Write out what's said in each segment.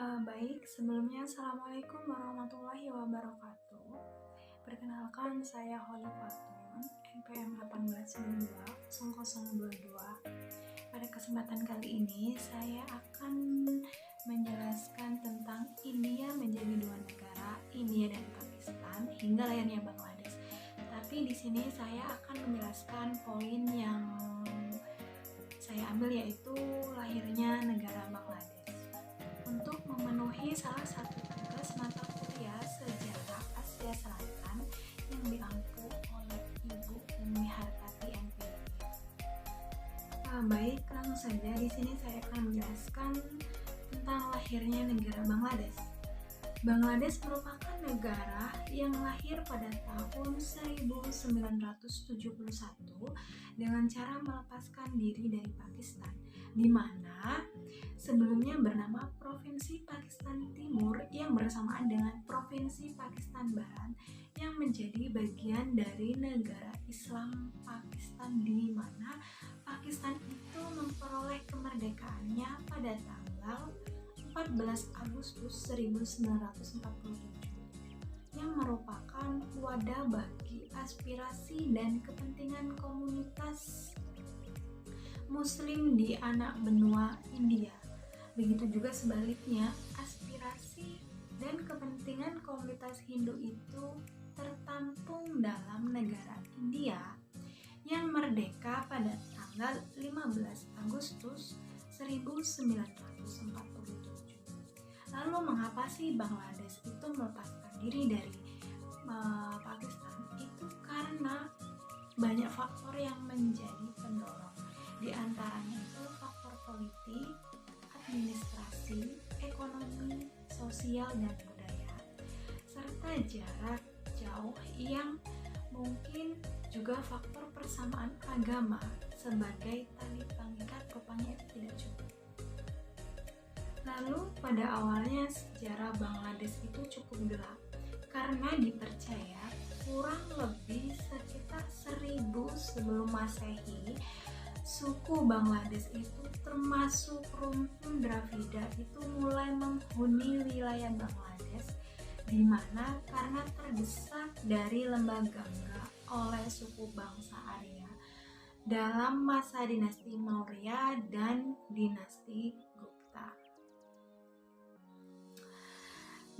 Baik, sebelumnya Assalamualaikum warahmatullahi wabarakatuh. Perkenalkan, saya Holly Fatun, NPM 18920022. Pada kesempatan kali ini, saya akan menjelaskan tentang India menjadi dua negara, India dan Pakistan, hingga lahirnya Bangladesh. Tapi di sini saya akan menjelaskan poin yang saya ambil, yaitu lahirnya negara Bangladesh. Untuk memenuhi salah satu tugas mata kuliah sejarah Asia Selatan yang diampu oleh Ibu Umi Hartati MPD. Baik, langsung saja di sini saya akan menjelaskan tentang lahirnya negara Bangladesh. Bangladesh merupakan negara yang lahir pada tahun 1971 dengan cara melepaskan diri dari Pakistan, di mana sebelumnya bernama Provinsi Pakistan Timur yang bersamaan dengan Provinsi Pakistan Barat yang menjadi bagian dari negara Islam Pakistan, di mana Pakistan itu memperoleh kemerdekaannya pada tanggal 14 Agustus 1947 yang merupakan wadah bagi aspirasi dan kepentingan komunitas Muslim di anak benua India. Begitu juga sebaliknya, aspirasi dan kepentingan komunitas Hindu itu tertampung dalam negara India yang merdeka pada tanggal 15 Agustus 1947. Lalu mengapa sih Bangladesh itu melepaskan diri dari Pakistan? Itu karena banyak faktor yang menjadi pendorong. Di antaranya itu faktor politik, administrasi, ekonomi, sosial, dan budaya, serta jarak jauh yang mungkin juga faktor persamaan agama sebagai tali pengikat rupanya tidak cukup. Lalu pada awalnya sejarah Bangladesh itu cukup gelap karena dipercaya kurang lebih sekitar 1000 sebelum Masehi suku Bangladesh itu termasuk rumpun Dravida itu mulai menghuni wilayah Bangladesh, di mana karena terdesak dari lembah Gangga oleh suku bangsa Arya dalam masa dinasti Maurya dan dinasti Gupta.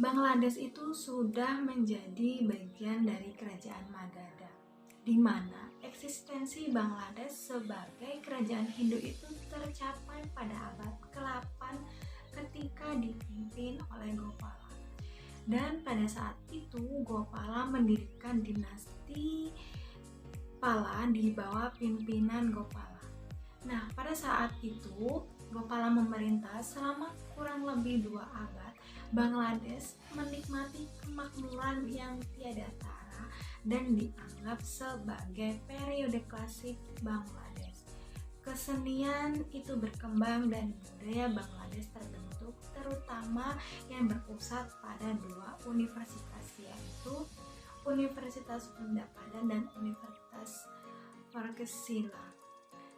Bangladesh itu sudah menjadi bagian dari kerajaan Magadha, di mana eksistensi Bangladesh sebagai kerajaan Hindu itu tercapai pada abad ke-8 ketika dipimpin oleh Gopala. Dan pada saat itu Gopala mendirikan dinasti Pala di bawah pimpinan Gopala. Nah, pada saat itu Gopala memerintah selama kurang lebih 2 abad. Bangladesh menikmati kemakmuran yang tiada tara dan dianggap sebagai periode klasik Bangladesh. Kesenian itu berkembang dan budaya Bangladesh terbentuk, terutama yang berpusat pada 2 universitas, yaitu Universitas Undapala dan Universitas Varghesila,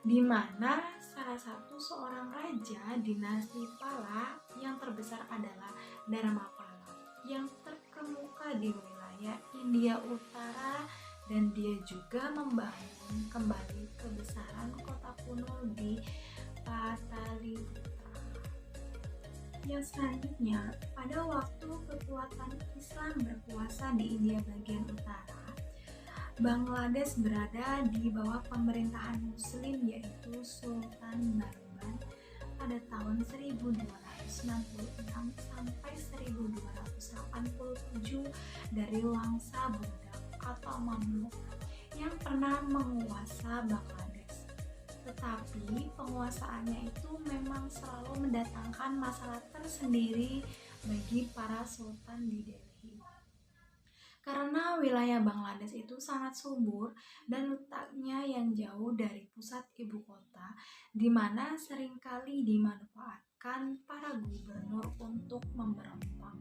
di mana salah satu seorang raja dinasti Pala yang terbesar adalah Dharmapala yang terkemuka di wilayah India Utara, dan dia juga membangun kembali kebesaran kota kuno di Pataliputra. Yang selanjutnya, pada waktu kekuatan Islam berkuasa di India bagian utara, Bangladesh berada di bawah pemerintahan Muslim, yaitu Sultan Balban pada tahun 1266 sampai 1287 dari Wangsa Buddha atau Mamluk yang pernah menguasa Bangladesh. Tetapi penguasaannya itu memang selalu mendatangkan masalah tersendiri bagi para sultan di Delhi. Karena wilayah Bangladesh itu sangat subur dan letaknya yang jauh dari pusat ibu kota, di mana seringkali dimanfaatkan para gubernur untuk memberontak.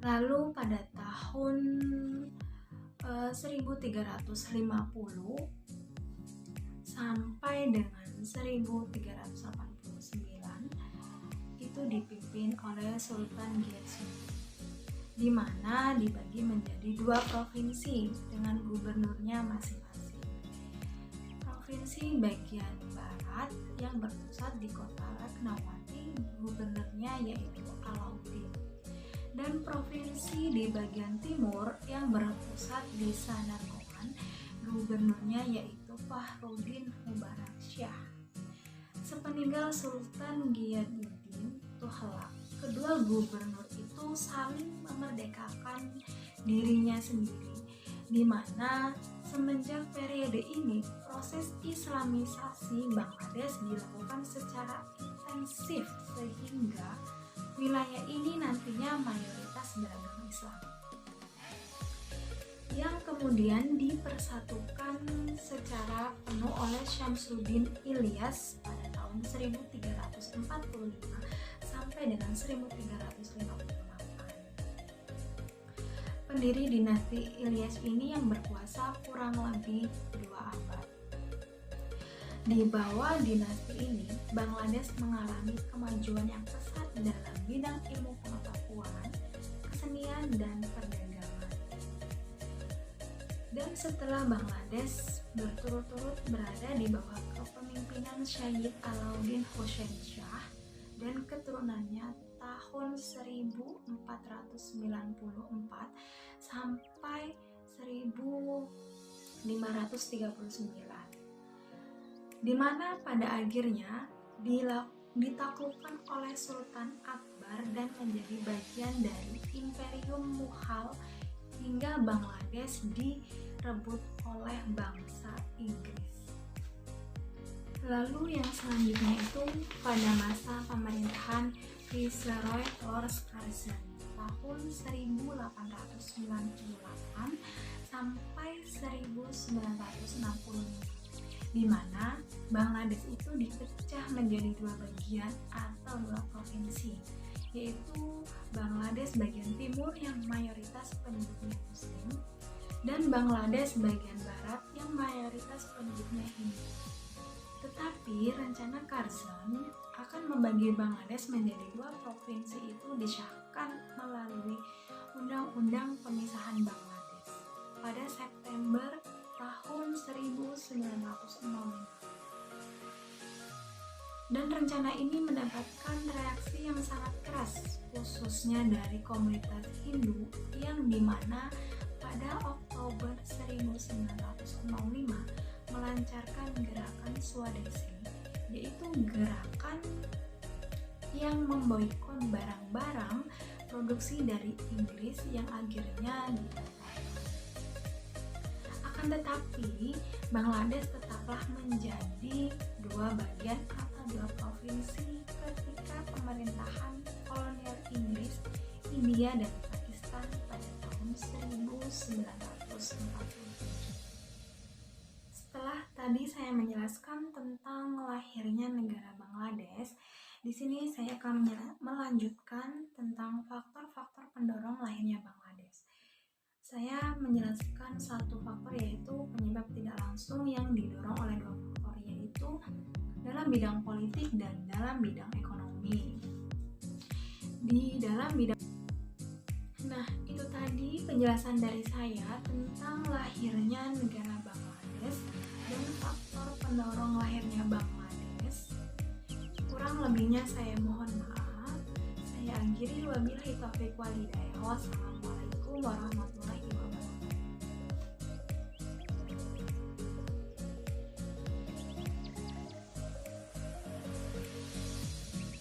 Lalu pada tahun 1350 sampai dengan 1389 dipimpin oleh Sultan Giyazuddin, di mana dibagi menjadi 2 provinsi dengan gubernurnya masing-masing. Provinsi bagian barat yang berpusat di kota Ratnawati, gubernurnya yaitu Alauddin. Dan provinsi di bagian timur yang berpusat di Sanarkowan, gubernurnya yaitu Fakhruddin Mubarak Syah. Sepeninggal Sultan Giyazuddin Tughlaq, kedua gubernur itu saling memerdekakan dirinya sendiri, di mana semenjak periode ini proses Islamisasi Bangladesh dilakukan secara intensif sehingga wilayah ini nantinya mayoritas beragama Islam, yang kemudian dipersatukan secara penuh oleh Syamsuddin Ilyas pada tahun 1345 sampai dengan 1358. Pendiri dinasti Ilyas ini yang berkuasa kurang lebih 2 abad. Di bawah dinasti ini, Bangladesh mengalami kemajuan yang pesat dalam bidang ilmu pengetahuan, kesenian, dan perdagangan. Dan setelah Bangladesh berturut-turut berada di bawah kepemimpinan Syed Alauddin Hussein Shah dan keturunannya tahun 1494 sampai 1539, di mana pada akhirnya ditaklukkan oleh Sultan Akbar dan menjadi bagian dari Imperium Mughal hingga Bangladesh direbut oleh bangsa Inggris. Lalu yang selanjutnya itu pada masa pemerintahan Viceroy Lord Curzon tahun 1898 sampai 1965, di mana Bangladesh itu dipecah menjadi 2 bagian atau 2 provinsi, yaitu Bangladesh bagian timur yang mayoritas penduduknya Muslim dan Bangladesh bagian barat yang mayoritas penduduknya Hindu. Tetapi rencana Curzon akan membagi Bangladesh menjadi 2 provinsi itu disahkan melalui Undang-Undang Pemisahan Bangladesh pada September tahun 1905. Dan rencana ini mendapatkan reaksi yang sangat keras, khususnya dari komunitas Hindu, yang dimana pada Oktober 1905 melancarkan gerakan Swadesi, yaitu gerakan yang memboikot barang-barang produksi dari Inggris yang akhirnya dibatalkan. Akan tetapi, Bangladesh tetaplah menjadi 2 bagian atau 2 provinsi ketika pemerintahan kolonial Inggris, India, dan Pakistan pada tahun 1947. Setelah tadi saya menjelaskan tentang lahirnya negara Bangladesh, di sini saya akan melanjutkan tentang faktor-faktor pendorong lahirnya Bangladesh. Saya menjelaskan satu faktor, yaitu penyebab tidak langsung yang didorong oleh 2 faktor, yaitu dalam bidang politik dan dalam bidang ekonomi. Nah, itu tadi penjelasan dari saya tentang lahirnya negara Bangladesh dan faktor pendorong lahirnya Bangladesh. Kurang lebihnya saya mohon maaf. Saya akhiri, wabillahi taufiq wal hidayah. Wassalamualaikum warahmatullahi wabarakatuh.